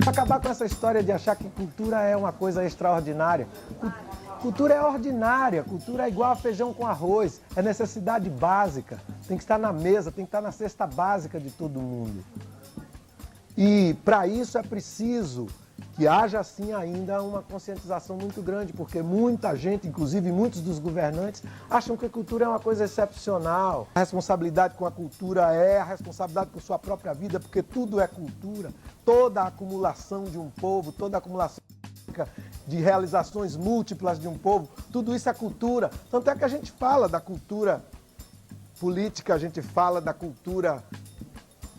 Acabar com essa história de achar que cultura é uma coisa extraordinária. Cultura é ordinária, cultura é igual a feijão com arroz, é necessidade básica, tem que estar na mesa, tem que estar na cesta básica de todo mundo. E para isso é preciso que haja assim ainda uma conscientização muito grande, porque muita gente, inclusive muitos dos governantes, acham que a cultura é uma coisa excepcional. A responsabilidade com a cultura é a responsabilidade com sua própria vida, porque tudo é cultura. Toda a acumulação de um povo, toda a acumulação de realizações múltiplas de um povo, tudo isso é cultura. Tanto é que a gente fala da cultura política, a gente fala da cultura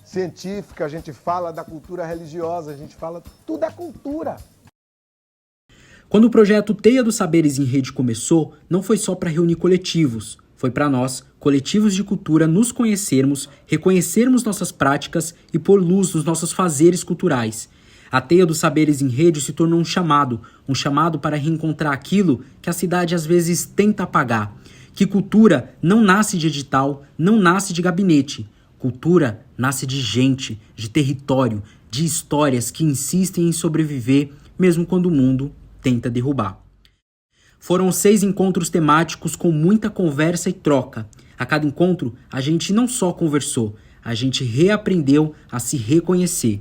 científica, a gente fala da cultura religiosa, a gente fala... Tudo é cultura. Quando o projeto Teia dos Saberes em Rede começou, não foi só para reunir coletivos. Foi para nós, coletivos de cultura, nos conhecermos, reconhecermos nossas práticas e pôr luz nos nossos fazeres culturais. A Teia dos Saberes em Rede se tornou um chamado para reencontrar aquilo que a cidade às vezes tenta apagar. Que cultura não nasce de edital, não nasce de gabinete. Cultura nasce de gente, de território, de histórias que insistem em sobreviver, mesmo quando o mundo tenta derrubar. Foram 6 encontros temáticos com muita conversa e troca. A cada encontro, a gente não só conversou, a gente reaprendeu a se reconhecer.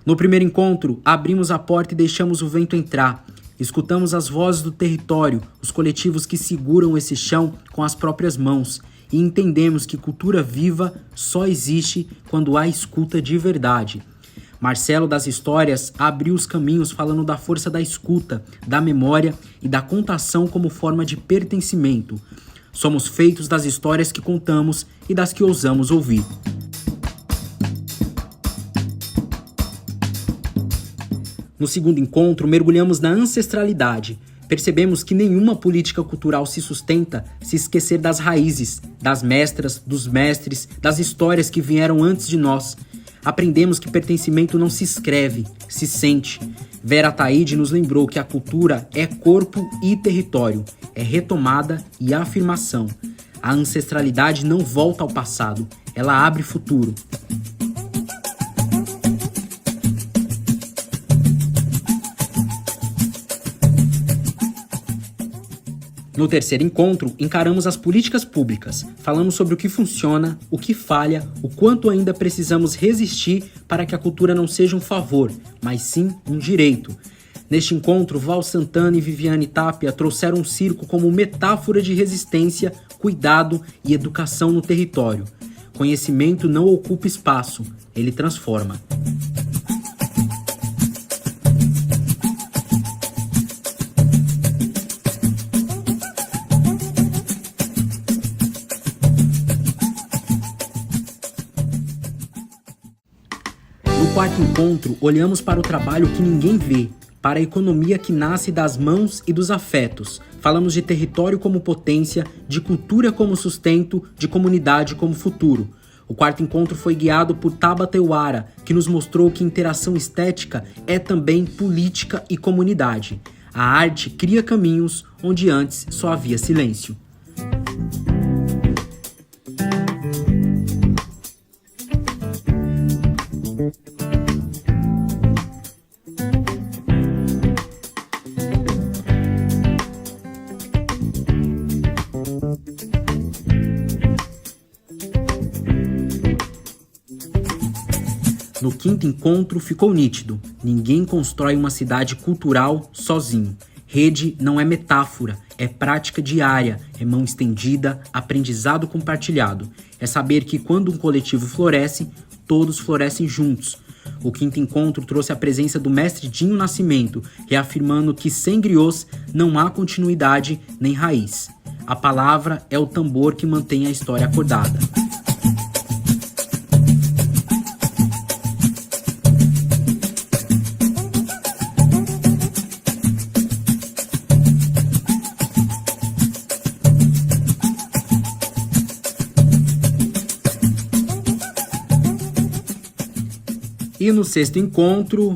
No primeiro encontro, abrimos a porta e deixamos o vento entrar. Escutamos as vozes do território, os coletivos que seguram esse chão com as próprias mãos. E entendemos que cultura viva só existe quando há escuta de verdade. Marcelo das Histórias abriu os caminhos falando da força da escuta, da memória e da contação como forma de pertencimento. Somos feitos das histórias que contamos e das que ousamos ouvir. No segundo encontro, mergulhamos na ancestralidade. Percebemos que nenhuma política cultural se sustenta se esquecer das raízes, das mestras, dos mestres, das histórias que vieram antes de nós. Aprendemos que pertencimento não se escreve, se sente. Vera Taide nos lembrou que a cultura é corpo e território, é retomada e afirmação. A ancestralidade não volta ao passado, ela abre futuro. No terceiro encontro, encaramos as políticas públicas. Falamos sobre o que funciona, o que falha, o quanto ainda precisamos resistir para que a cultura não seja um favor, mas sim um direito. Neste encontro, Val Santana e Viviane Tapia trouxeram o circo como metáfora de resistência, cuidado e educação no território. Conhecimento não ocupa espaço, ele transforma. No quarto encontro, olhamos para o trabalho que ninguém vê, para a economia que nasce das mãos e dos afetos. Falamos de território como potência, de cultura como sustento, de comunidade como futuro. O quarto encontro foi guiado por Tabata Euara, que nos mostrou que interação estética é também política e comunidade. A arte cria caminhos onde antes só havia silêncio. No quinto encontro ficou nítido, ninguém constrói uma cidade cultural sozinho. Rede não é metáfora, é prática diária, é mão estendida, aprendizado compartilhado. É saber que quando um coletivo floresce, todos florescem juntos. O quinto encontro trouxe a presença do mestre Dinho Nascimento, reafirmando que sem griots não há continuidade nem raiz. A palavra é o tambor que mantém a história acordada. E no sexto encontro,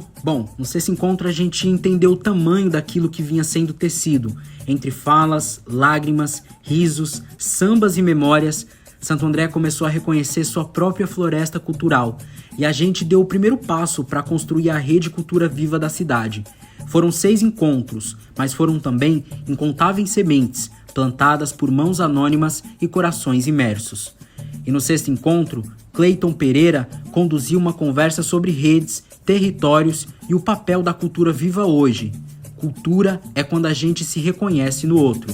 a gente entendeu o tamanho daquilo que vinha sendo tecido. Entre falas, lágrimas, risos, sambas e memórias, Santo André começou a reconhecer sua própria floresta cultural e a gente deu o primeiro passo para construir a Rede Cultura Viva da cidade. Foram 6 encontros, mas foram também incontáveis sementes plantadas por mãos anônimas e corações imersos. E no 6º encontro, Cleiton Pereira conduziu uma conversa sobre redes, territórios e o papel da cultura viva hoje. Cultura é quando a gente se reconhece no outro.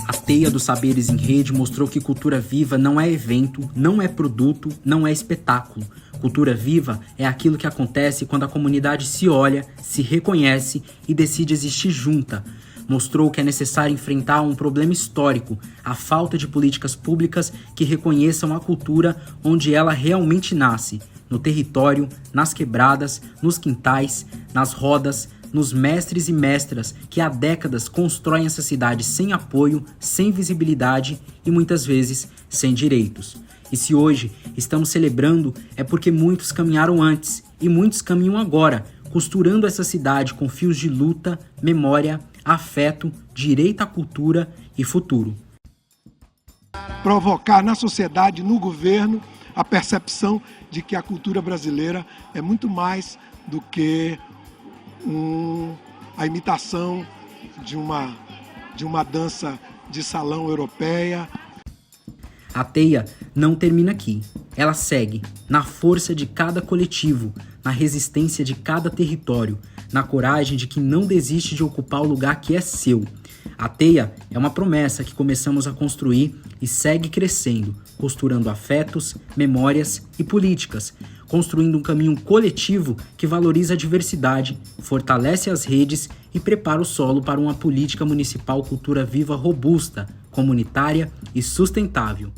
A Teia dos Saberes em Rede mostrou que cultura viva não é evento, não é produto, não é espetáculo. Cultura viva é aquilo que acontece quando a comunidade se olha, se reconhece e decide existir junta. Mostrou que é necessário enfrentar um problema histórico, a falta de políticas públicas que reconheçam a cultura onde ela realmente nasce, no território, nas quebradas, nos quintais, nas rodas, nos mestres e mestras que há décadas constroem essa cidade sem apoio, sem visibilidade e muitas vezes sem direitos. E se hoje estamos celebrando é porque muitos caminharam antes e muitos caminham agora, costurando essa cidade com fios de luta, memória, afeto, direito à cultura e futuro. Provocar na sociedade, no governo, a percepção de que a cultura brasileira é muito mais do que a imitação de uma dança de salão europeia. A Teia não termina aqui. Ela segue na força de cada coletivo, na resistência de cada território, na coragem de quem não desiste de ocupar o lugar que é seu. A Teia é uma promessa que começamos a construir e segue crescendo, costurando afetos, memórias e políticas, construindo um caminho coletivo que valoriza a diversidade, fortalece as redes e prepara o solo para uma política municipal cultura viva robusta, comunitária e sustentável.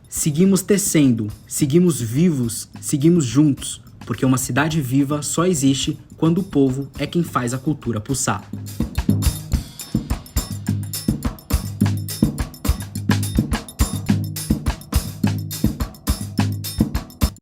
Seguimos tecendo, seguimos vivos, seguimos juntos, porque uma cidade viva só existe quando o povo é quem faz a cultura pulsar.